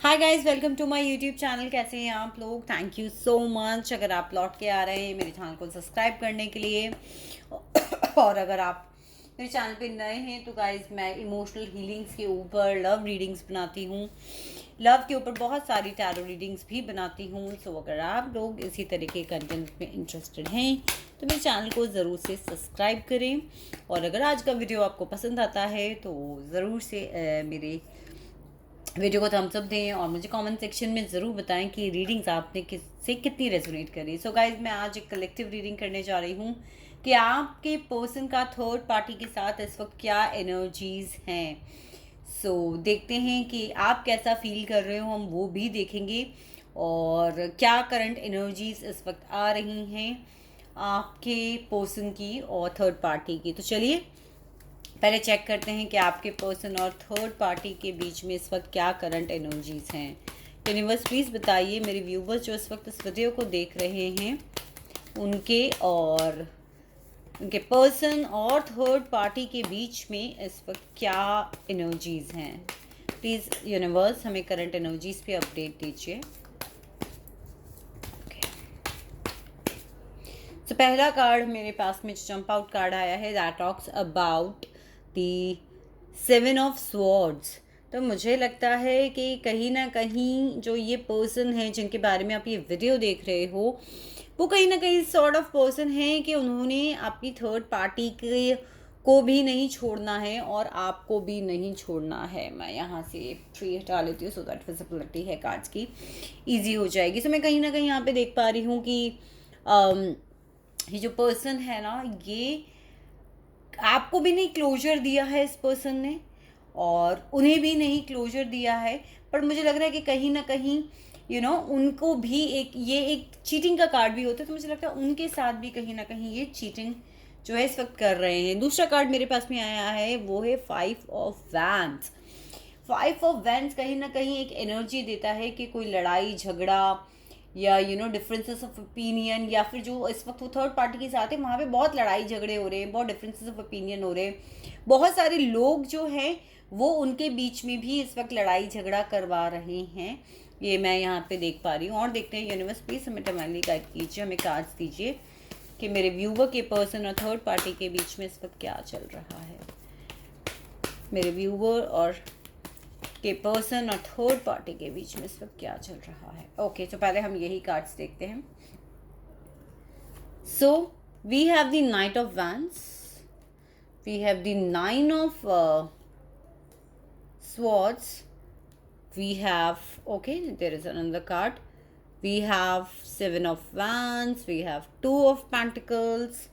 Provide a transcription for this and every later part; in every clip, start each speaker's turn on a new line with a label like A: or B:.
A: Hi guys, welcome to my YouTube channel. कैसे हैं आप लोग? थैंक यू सो मच अगर आप लौट के आ रहे हैं मेरे चैनल को सब्सक्राइब करने के लिए। और अगर आप मेरे चैनल पे नए हैं तो गाइस मैं इमोशनल हीलिंग्स के ऊपर लव रीडिंग्स बनाती हूँ। लव के ऊपर बहुत सारी टैरो रीडिंग्स भी बनाती हूँ। सो अगर आप लोग इसी तरह के कंटेंट में इंटरेस्टेड हैं तो मेरे चैनल को ज़रूर से सब्सक्राइब करें। और अगर आज का वीडियो आपको पसंद आता है तो ज़रूर से मेरे वीडियो को थम्स अप दें और मुझे कमेंट सेक्शन में ज़रूर बताएं कि रीडिंग्स आपने किससे कितनी रेजोनेट करी। सो गाइज, मैं आज एक कलेक्टिव रीडिंग करने जा रही हूँ कि आपके पर्सन का थर्ड पार्टी के साथ इस वक्त क्या एनर्जीज हैं। देखते हैं कि आप कैसा फील कर रहे हो, हम वो भी देखेंगे। और क्या करंट एनर्जीज इस वक्त आ रही हैं आपके पर्सन की और थर्ड पार्टी की। तो चलिए पहले चेक करते हैं कि आपके पर्सन और थर्ड पार्टी के बीच में इस वक्त क्या करंट एनर्जीज हैं। यूनिवर्स प्लीज़ बताइए मेरे व्यूवर्स जो इस वक्त इस वीडियो को देख रहे हैं उनके और उनके पर्सन और थर्ड पार्टी के बीच में इस वक्त क्या एनर्जीज हैं। प्लीज़ यूनिवर्स हमें करंट एनर्जीज पे अपडेट दीजिए। तो पहला कार्ड मेरे पास में जो जंप आउट कार्ड आया है that talks about the 7 of swords. तो मुझे लगता है कि कहीं ना कहीं जो ये पर्सन है जिनके बारे में आप ये वीडियो देख रहे हो वो कहीं ना कहीं सॉर्ट ऑफ पर्सन है कि उन्होंने अपनी थर्ड पार्टी के को भी नहीं छोड़ना है और आपको भी नहीं छोड़ना है। मैं यहाँ से ट्री हटा लेती हूँ सो दैट विजिबिलिटी है कार्ड्स की ईजी हो जाएगी। सो मैं कहीं ना कहीं यहाँ पे देख पा रही हूँ कि ये जो पर्सन है ना, ये आपको भी नहीं क्लोजर दिया है इस पर्सन ने और उन्हें भी नहीं क्लोजर दिया है। पर मुझे लग रहा है कि कहीं ना कहीं उनको भी एक चीटिंग का कार्ड भी होता है। तो मुझे लगता है उनके साथ भी कहीं ना कहीं ये चीटिंग जो है इस वक्त कर रहे हैं। दूसरा कार्ड मेरे पास में आया है वो है 5 ऑफ वैंड्स। 5 ऑफ वैंड्स कहीं ना कहीं एक एनर्जी देता है कि कोई लड़ाई झगड़ा या डिफरेंसेस ऑफ ओपिनियन, या फिर जो इस वक्त वो थर्ड पार्टी के साथ है वहाँ पे बहुत लड़ाई झगड़े हो रहे हैं, बहुत डिफरेंसेस ऑफ ओपिनियन हो रहे हैं। बहुत सारे लोग जो हैं वो उनके बीच में भी इस वक्त लड़ाई झगड़ा करवा रहे हैं। ये मैं यहाँ पे देख पा रही हूँ। और देखते हैं यूनिवर्स प्लीज हमें डिवाइनली गाइड कीजिए, हमें कार्ड्स दीजिए कि मेरे व्यूवर के पर्सन और थर्ड पार्टी के बीच में इस वक्त क्या चल रहा है। मेरे व्यूवर और के पर्सन और थर्ड पार्टी के बीच में इस वक्त क्या चल रहा है। ओके, तो पहले हम यही कार्ड्स देखते हैं। So we have the knight of wands, we have the 9 of swords, we have, okay, there is another card, we have 7 of wands, we have 2 of pentacles,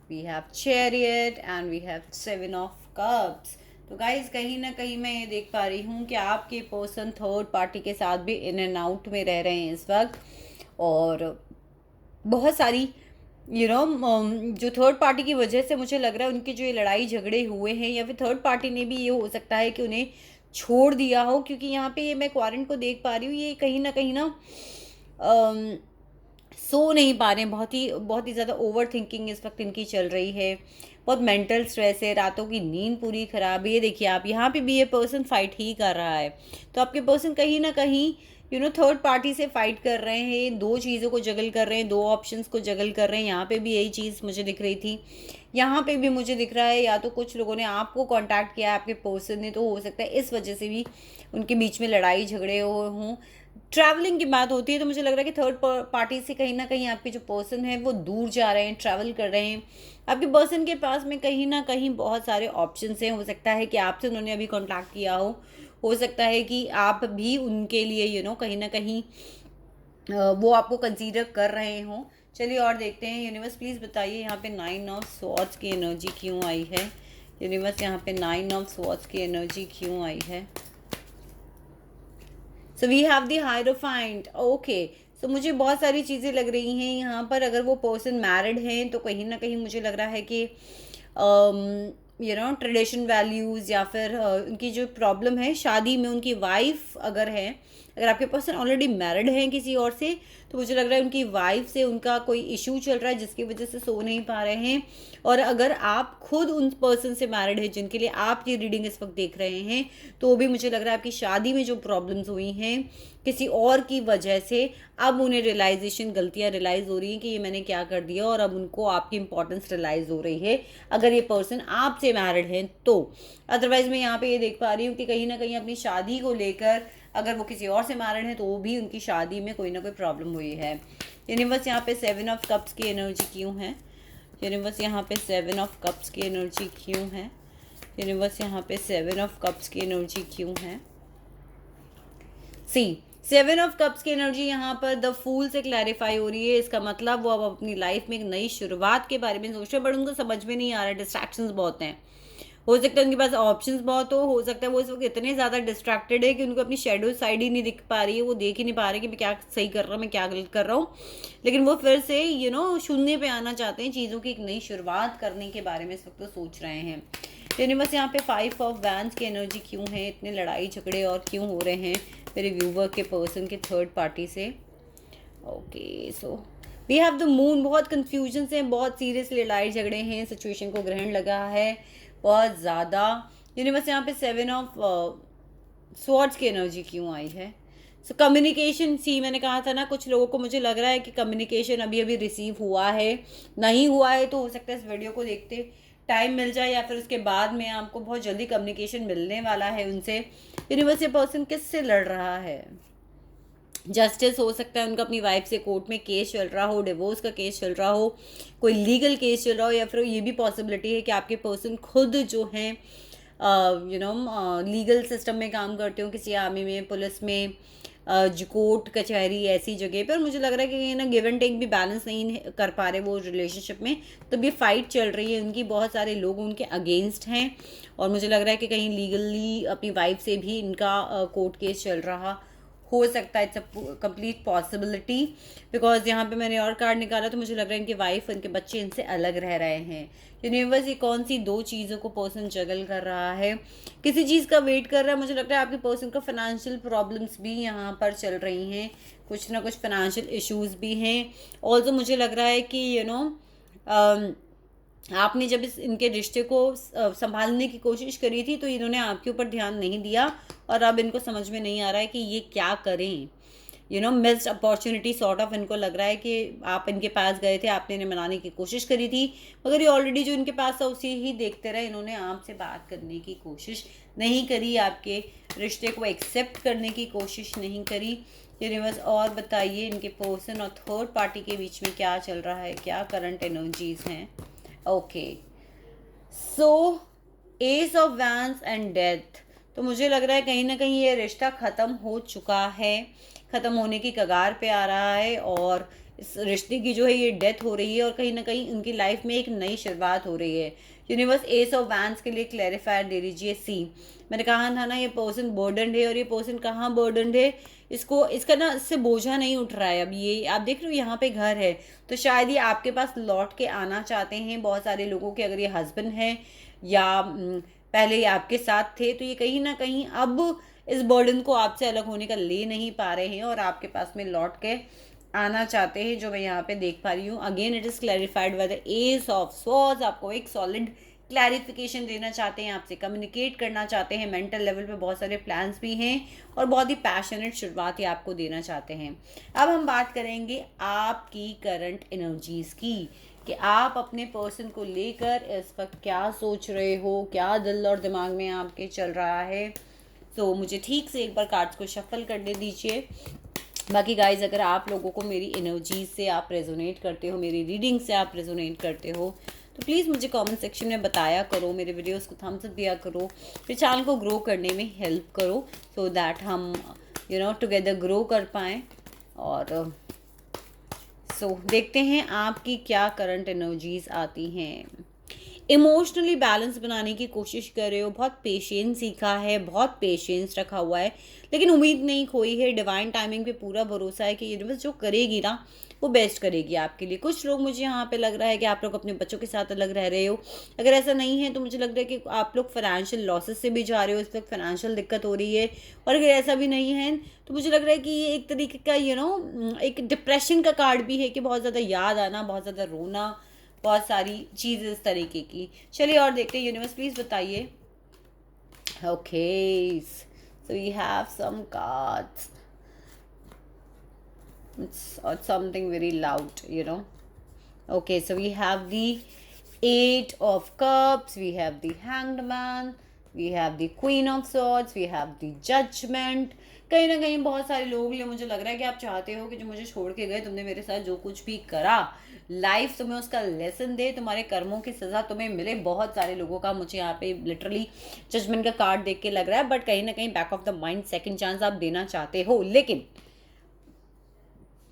A: we have chariot and we have 7 of cups। तो guys कहीं ना कहीं मैं ये देख पा रही हूँ कि आपके पर्सन थर्ड पार्टी के साथ भी इन एंड आउट में रह रहे हैं इस वक्त। और बहुत सारी जो थर्ड पार्टी की वजह से मुझे लग रहा है उनके जो ये लड़ाई झगड़े हुए हैं, या फिर थर्ड पार्टी ने भी ये हो सकता है कि उन्हें छोड़ दिया हो। क्योंकि यहाँ पे ये मैं क्वारंट को देख पा रही हूँ, ये कहीं ना सो नहीं पा रहे हैं। बहुत ही ज़्यादा ओवर थिंकिंग इस वक्त इनकी चल रही है, बहुत मेंटल स्ट्रेस है, रातों की नींद पूरी खराब है। ये देखिए आप यहाँ पे भी ये पर्सन फाइट ही कर रहा है। तो आपके पर्सन कहीं ना कहीं थर्ड पार्टी से फाइट कर रहे हैं, दो चीज़ों को जगल कर रहे हैं, दो ऑप्शंस को जगल कर रहे हैं। यहाँ पे भी यही चीज़ मुझे दिख रही थी, यहाँ पे भी मुझे दिख रहा है। या तो कुछ लोगों ने आपको कांटेक्ट किया है आपके पर्सन ने, तो हो सकता है इस वजह से भी उनके बीच में लड़ाई झगड़े हों। ट्रैवलिंग की बात होती है तो मुझे लग रहा है कि थर्ड पार्टी से कहीं ना कहीं आपके जो पर्सन है वो दूर जा रहे हैं, ट्रैवल कर रहे हैं। आपके पर्सन के पास में कहीं ना कहीं बहुत सारे ऑप्शंस हैं। हो सकता है कि आपसे उन्होंने अभी कांटेक्ट किया हो सकता है कि आप भी उनके लिए कहीं ना कहीं वो आपको कंसीडर कर रहे हों। चलिए और देखते हैं। यूनिवर्स प्लीज़ बताइए यहाँ पे 9 ऑफ स्वॉर्ड्स की एनर्जी क्यों आई है। यूनिवर्स यहाँ पे 9 ऑफ स्वॉर्ड्स की एनर्जी क्यों आई है। So we have the hierophant. Okay, so मुझे बहुत सारी चीज़ें लग रही हैं यहाँ पर। अगर वो पर्सन मैरिड हैं तो कहीं ना कहीं मुझे लग रहा है कि ट्रेडिशन वैल्यूज़ या फिर उनकी जो प्रॉब्लम है शादी में, उनकी वाइफ अगर हैं, अगर आपके पर्सन ऑलरेडी मैरिड हैं किसी और से, तो मुझे लग रहा है उनकी वाइफ से उनका कोई इशू चल रहा है जिसकी वजह से सो नहीं पा रहे हैं। और अगर आप खुद उन पर्सन से मैरिड हैं जिनके लिए आप ये रीडिंग इस वक्त देख रहे हैं, तो भी मुझे लग रहा है आपकी शादी में जो प्रॉब्लम्स हुई हैं किसी और की वजह से, अब उन्हें रियलाइजेशन, गलतियां रियलाइज़ हो रही हैं कि ये मैंने क्या कर दिया, और अब उनको आपकी इंपॉर्टेंस रियलाइज़ हो रही है अगर ये पर्सन आपसे मैरिड है तो। अदरवाइज मैं यहाँ पे ये देख पा रही हूँ कि कहीं ना कहीं अपनी शादी को लेकर अगर वो किसी और से मैरिड है तो वो भी उनकी शादी में कोई ना कोई प्रॉब्लम हुई है। यूनिवर्स यहाँ पे 7 ऑफ कप्स की एनर्जी क्यों है? यूनिवर्स यहाँ पे 7 ऑफ कप्स की एनर्जी क्यों है? यूनिवर्स यहाँ पे 7 ऑफ कप्स की एनर्जी क्यों है? सी 7 ऑफ कप्स की एनर्जी यहाँ पर द फूल से क्लैरिफाई हो रही है। इसका मतलब वो अब अपनी लाइफ में एक नई शुरुआत के बारे में सोच रहे हैं, बट उनको समझ में नहीं आ रहा है, डिस्ट्रैक्शंस बहुत हैं। हो सकता है उनके पास ऑप्शंस बहुत हो सकता है वो इस वक्त इतने ज़्यादा डिस्ट्रैक्टेड है कि उनको अपनी शेडो साइड ही नहीं दिख पा रही है, वो देख ही नहीं पा रहे कि मैं क्या सही कर रहा हूँ, मैं क्या गलत कर रहा हूँ। लेकिन वो फिर से शून्य पे आना चाहते हैं, चीज़ों की एक नई शुरुआत करने के बारे में इस वक्त तो सोच रहे हैं। यूनिवर्स यहाँ पे 5 ऑफ वैंड्स की एनर्जी क्यों है? इतने लड़ाई झगड़े और क्यों हो रहे हैं मेरे व्यूवर के पर्सन के थर्ड पार्टी से? Okay, so we have the moon. बहुत कन्फ्यूजन से, बहुत सीरियस लड़ाई झगड़े हैं, सिचुएशन को ग्रहण लगा है बहुत ज़्यादा। यूनिवर्स यहाँ पे 7 ऑफ स्वॉर्ड्स की एनर्जी क्यों आई है? सो कम्युनिकेशन, सी मैंने कहा था ना, कुछ लोगों को मुझे लग रहा है कि कम्युनिकेशन अभी अभी रिसीव हुआ है, नहीं हुआ है तो हो सकता है इस वीडियो को देखते टाइम मिल जाए या फिर उसके बाद में आपको बहुत जल्दी कम्युनिकेशन मिलने वाला है उनसे। यूनिवर्स ये पर्सन किससे लड़ रहा है? जस्टिस हो सकता है उनका अपनी वाइफ से कोर्ट में केस चल रहा हो, डिवोर्स का केस चल रहा हो, कोई लीगल केस चल रहा हो, या फिर ये भी पॉसिबिलिटी है कि आपके पर्सन खुद जो हैं लीगल सिस्टम में काम करते हो, किसी आर्मी में, पुलिस में, जो कोर्ट कचहरी ऐसी जगह पर। मुझे लग रहा है कि ना गिव एंड टेक भी बैलेंस नहीं कर पा रहे वो रिलेशनशिप में, तो भी फाइट चल रही है उनकी, बहुत सारे लोग उनके अगेंस्ट हैं। और मुझे लग रहा है कि कहीं लीगली अपनी वाइफ से भी इनका कोर्ट केस चल रहा हो सकता है। It's a complete possibility, because यहाँ पे मैंने और कार्ड निकाला तो मुझे लग रहा है इनके वाइफ, इनके बच्चे इनसे अलग रह रहे हैं। यूनिवर्स ये कौन सी दो चीज़ों को पर्सन जगल कर रहा है? किसी चीज़ का वेट कर रहा है। मुझे लगता है आपके पर्सन का फाइनेंशियल प्रॉब्लम्स भी यहाँ पर चल रही हैं, कुछ ना कुछ फाइनेंशियल इश्यूज भी हैं। ऑल्सो मुझे लग रहा है कि आपने जब इनके रिश्ते को संभालने की कोशिश करी थी तो इन्होंने आपके ऊपर ध्यान नहीं दिया, और अब इनको समझ में नहीं आ रहा है कि ये क्या करें। मिस्ड अपॉर्चुनिटी सॉर्ट ऑफ इनको लग रहा है कि आप इनके पास गए थे, आपने इन्हें मनाने की कोशिश करी थी, मगर ये ऑलरेडी जो इनके पास था उसी ही देखते रहे, इन्होंने आपसे बात करने की कोशिश नहीं करी, आपके रिश्ते को एक्सेप्ट करने की कोशिश नहीं करी। यूनिवर्स और बताइए इनके पर्सन और थर्ड पार्टी के बीच में क्या चल रहा है, क्या करंट एनर्जीज हैं? Okay, so S of wands and death. तो मुझे लग रहा है कहीं ना कहीं ये रिश्ता ख़त्म हो चुका है, ख़त्म होने की कगार पे आ रहा है, और इस रिश्ते की जो है ये डेथ हो रही है, और कहीं ना कहीं उनकी लाइफ में एक नई शुरुआत हो रही है। यूनिवर्स एस ऑफ वैंड्स के लिए क्लैरिफायर दे दीजिए। सी मैंने कहा था ना, ये पर्सन बर्डनड है, और ये पर्सन कहाँ बर्डनड है? इसका ना इससे बोझा नहीं उठ रहा है। अब ये आप देख रहे हो यहाँ पे घर है, तो शायद ये आपके पास लौट के आना चाहते हैं। बहुत सारे लोगों के, अगर ये हस्बैंड है या पहले ये आपके साथ थे, तो ये कहीं ना कहीं अब इस बर्डन को आपसे अलग होने का ले नहीं पा रहे हैं और आपके पास में लौट के आना चाहते हैं, जो मैं यहाँ पे देख पा रही हूँ। Again it is clarified by the S of swords. आपको एक सॉलिड क्लैरिफिकेशन देना चाहते हैं, आपसे कम्युनिकेट करना चाहते हैं, मेंटल लेवल पे बहुत सारे प्लान्स भी हैं, और बहुत ही पैशनेट शुरुआत ही आपको देना चाहते हैं। अब हम बात करेंगे आपकी करंट एनर्जीज़ की, कि आप अपने पर्सन को लेकर इस वक्त क्या सोच रहे हो, क्या दिल और दिमाग में आपके चल रहा है। तो मुझे ठीक से एक बार कार्ड्स को शफल करने दीजिए। बाकी गाइज, अगर आप लोगों को मेरी एनर्जीज से आप रेजोनेट करते हो, मेरी रीडिंग से आप रेजोनेट करते हो, तो प्लीज़ मुझे कमेंट सेक्शन में बताया करो, मेरे वीडियोस को थम्स अप दिया करो, फिर चैनल को ग्रो करने में हेल्प करो, सो दैट हम टुगेदर ग्रो कर पाएँ। और सो देखते हैं आपकी क्या करंट एनर्जीज आती हैं। इमोशनली बैलेंस बनाने की कोशिश कर रहे हो, बहुत पेशेंस सीखा है, बहुत पेशेंस रखा हुआ है, लेकिन उम्मीद नहीं खोई है, डिवाइन टाइमिंग पे पूरा भरोसा है कि यूनिवर्स जो करेगी ना वो बेस्ट करेगी आपके लिए। कुछ लोग, मुझे यहाँ पे लग रहा है कि आप लोग अपने बच्चों के साथ अलग रह रहे हो। अगर ऐसा नहीं है तो मुझे लग रहा है कि आप लोग फाइनेंशियल लॉसेस से भी जा रहे हो, इस वक्त फाइनेंशियल दिक्कत हो रही है। और अगर ऐसा भी नहीं है तो मुझे लग रहा है कि ये एक तरीके का एक डिप्रेशन का कार्ड भी है कि बहुत ज़्यादा याद आना, बहुत ज़्यादा रोना, बहुत सारी चीज़ इस तरीके की। चलिए और देखते हैं, यूनिवर्स प्लीज़ बताइए। Okay, so we have some cards, it's something very loud. Okay, so we have the 8 of Cups, we have the Hanged Man, we have the Queen of Swords, we have the Judgment. कहीं ना कहीं बहुत सारे लोगों के लिए मुझे लग रहा है कि आप चाहते हो कि जो मुझे छोड़ के गए, तुमने मेरे साथ जो कुछ भी करा, लाइफ तुम्हें उसका लेसन दे, तुम्हारे कर्मों की सज़ा तुम्हें मिले। बहुत सारे लोगों का मुझे यहाँ पे लिटरली जजमेंट का कार्ड देख के लग रहा है, बट कहीं ना कहीं back of the mind second chance आप देना चाहते हो, लेकिन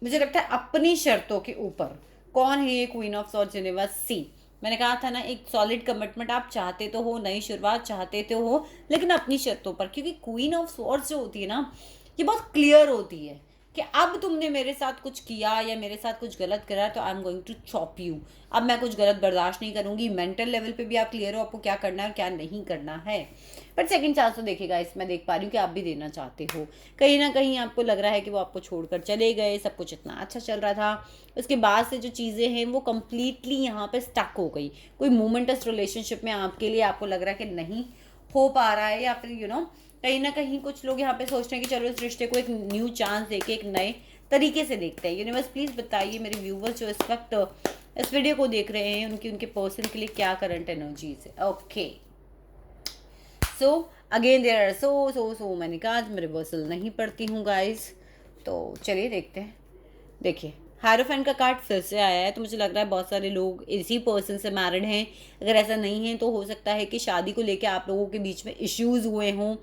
A: मुझे लगता है अपनी शर्तों के ऊपर। कौन है ये क्वीन ऑफ सॉर्ड्स यूनिवर्स? सी, मैंने कहा था ना, एक सॉलिड कमिटमेंट आप चाहते तो हो, नई शुरुआत चाहते तो हो, लेकिन अपनी शर्तों पर। क्योंकि क्वीन ऑफ सॉर्ड्स जो होती है ना, ये बहुत क्लियर होती है कि अब तुमने मेरे साथ कुछ किया या मेरे साथ कुछ गलत करा तो I am going to chop you. अब मैं कुछ गलत बर्दाश्त नहीं करूंगी। मेंटल लेवल पे भी आप क्लियर हो आपको क्या करना है और क्या नहीं करना है। बट सेकंड चांस तो देखिएगा, इसमें देख पा रही हूँ कि आप भी देना चाहते हो। कहीं ना कहीं आपको लग रहा है कि वो आपको छोड़कर चले गए, सब कुछ इतना अच्छा चल रहा था, उसके बाद से जो चीज़ें हैं वो कम्प्लीटली यहाँ पे स्टक हो गई। कोई मोमेंटस रिलेशनशिप में आपके लिए आपको लग रहा है कि नहीं हो पा रहा है, या फिर कहीं ना कहीं कुछ लोग यहाँ पे सोच रहे हैं कि चलो इस रिश्ते को एक न्यू चांस देके एक नए तरीके से देखते हैं। यूनिवर्स प्लीज़ बताइए मेरे व्यूवर्स जो इस वक्त इस वीडियो को देख रहे हैं, उनके पर्सन के लिए क्या करंट एनर्जीज है। Okay, so again there are so many cards. मैं रिवर्सल नहीं पढ़ती हूँ गाइज, तो चलिए देखते हैं। देखिए, हायरोफेंट का कार्ड फिर से आया है, तो मुझे लग रहा है बहुत सारे लोग इसी पर्सन से मैरिड हैं। अगर ऐसा नहीं है तो हो सकता है कि शादी को लेकर आप लोगों के बीच में इश्यूज़ हुए हों,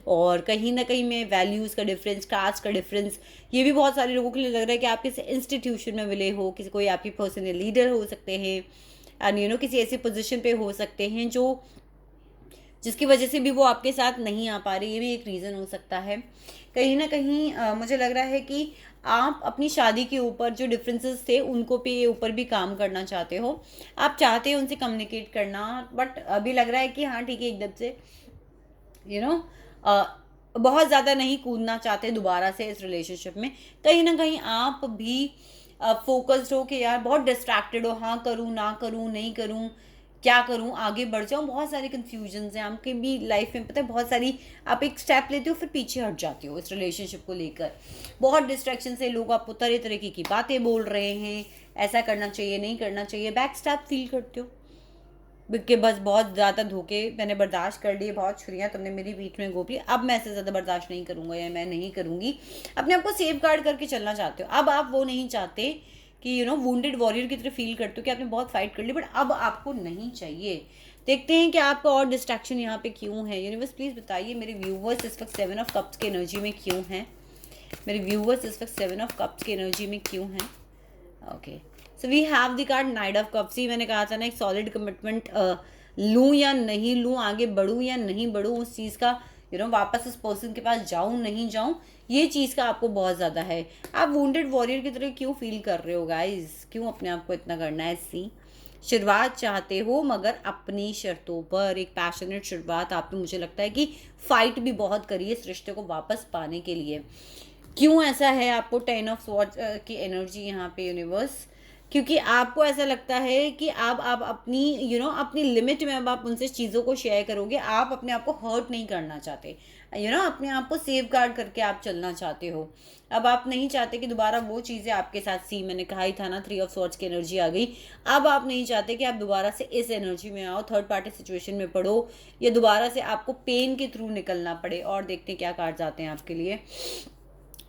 A: और कहीं ना कहीं में वैल्यूज़ का डिफरेंस, कास्ट का डिफरेंस, ये भी बहुत सारे लोगों के लिए लग रहा है कि आप किसी इंस्टीट्यूशन में मिले हो, किसी कोई आपकी पर्सनल लीडर हो सकते हैं, एंड किसी ऐसी पोजीशन पे हो सकते हैं जिसकी वजह से भी वो आपके साथ नहीं आ पा रही। ये भी एक रीज़न हो सकता है। कहीं ना कहीं मुझे लग रहा है कि आप अपनी शादी के ऊपर जो डिफरेंसेस थे उनको पे ऊपर भी काम करना चाहते हो। आप चाहते हो उनसे कम्युनिकेट करना, बट अभी लग रहा है कि हाँ ठीक है, एकदम से बहुत ज़्यादा नहीं कूदना चाहते दोबारा से इस रिलेशनशिप में। कहीं ना कहीं आप भी फोकस्ड हो कि यार बहुत डिस्ट्रैक्टेड हो, हाँ करूँ ना करूँ, नहीं करूँ, क्या करूँ, आगे बढ़ जाऊँ। बहुत सारे कन्फ्यूजन्स हैं आपके भी लाइफ में, पता है, बहुत सारी आप एक स्टेप लेते हो फिर पीछे हट जाते हो इस रिलेशनशिप को लेकर। बहुत डिस्ट्रैक्शन से लोग आपको तरह तरह की बातें बोल रहे हैं, ऐसा करना चाहिए, नहीं करना चाहिए, बैक स्टैप फील करते हो कि बस बहुत ज़्यादा धोखे मैंने बर्दाश्त कर लिए, बहुत छुरियाँ तुमने मेरी पीठ में घोंप ली, अब मैं इससे ज़्यादा बर्दाश्त नहीं करूँगा या मैं नहीं करूँगी। अपने आप को सेफ गार्ड करके चलना चाहते हो। अब आप वो नहीं चाहते कि वुंडेड वॉरियर की तरह फील करते हो कि आपने बहुत फाइट कर ली, बट अब आपको नहीं चाहिए। देखते हैं कि आपका और डिस्ट्रैक्शन यहाँ पे क्यों है। यूनिवर्स प्लीज़ बताइए मेरे व्यूवर्स इस वक्त 7 ऑफ कप्स की एनर्जी में क्यों हैं। मेरे व्यूवर्स इस वक्त 7 ऑफ कप्स की एनर्जी में क्यों हैं। Okay, so we have the card knight of cups. ही मैंने कहा था ना, एक सॉलिड कमिटमेंट लूँ या नहीं लूँ, आगे बढ़ूँ या नहीं बढ़ूँ, उस चीज़ का वापस उस पर्सन के पास जाऊँ नहीं जाऊँ, ये चीज़ का आपको बहुत ज़्यादा है। आप वुंडेड वॉरियर की तरह क्यों फील कर रहे हो गाइस? क्यों अपने आप को इतना करना है? सी, शुरुआत चाहते हो मगर अपनी शर्तों पर, एक पैशनेट शुरुआत। आपने, मुझे लगता है कि फाइट भी बहुत करी है इस रिश्ते को वापस पाने के लिए। क्यों ऐसा है आपको 10 ऑफ स्वॉर्ड्स की एनर्जी यहाँ पे यूनिवर्स? क्योंकि आपको ऐसा लगता है कि आप अपनी अपनी लिमिट में अब आप उनसे चीज़ों को शेयर करोगे। आप अपने आप को हर्ट नहीं करना चाहते, अपने आप को सेफ गार्ड करके आप चलना चाहते हो। अब आप नहीं चाहते कि दोबारा वो चीज़ें आपके साथ, सी मैंने कहा ही था ना, 3 ऑफ स्वॉर्ड्स की एनर्जी आ गई। अब आप नहीं चाहते कि आप दोबारा से इस एनर्जी में आओ, थर्ड पार्टी सिचुएशन में पड़ो, या दोबारा से आपको पेन के थ्रू निकलना पड़े। और देखते हैं क्या कार्ड्स आते हैं आपके लिए।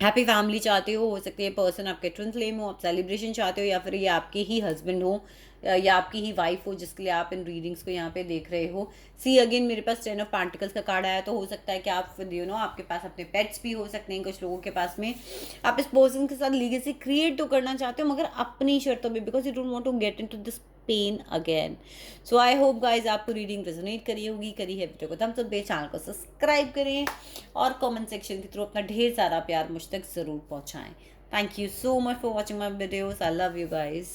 A: हैप्पी फैमिली चाहते हो सकती है पर्सन आपके ट्विन फ्लेम हो, आप सेलिब्रेशन चाहते हो, या फिर ये आपके ही हस्बैंड हो या आपकी ही वाइफ हो जिसके लिए आप इन रीडिंग्स को यहाँ पे देख रहे हो। सी अगेन मेरे पास 10 ऑफ पेंटिकल्स का कार्ड आया, तो हो सकता है कि आप आपके पास अपने पेट्स भी हो सकते हैं कुछ लोगों के पास में। आप इस पर्सन के साथ लीगेसी क्रिएट तो करना चाहते हो मगर अपनी शर्तों में, because you don't want to get into this pain again. So I hope guys आपको रीडिंग रेजोनेट करी होगी, करी है वीडियो को थम्स अप दे, चैनल को सब्सक्राइब करें और कमेंट सेक्शन के थ्रू अपना ढेर सारा प्यार मुझ तक ज़रूर पहुँचाएँ। Thank you so much for watching my videos. I love you guys.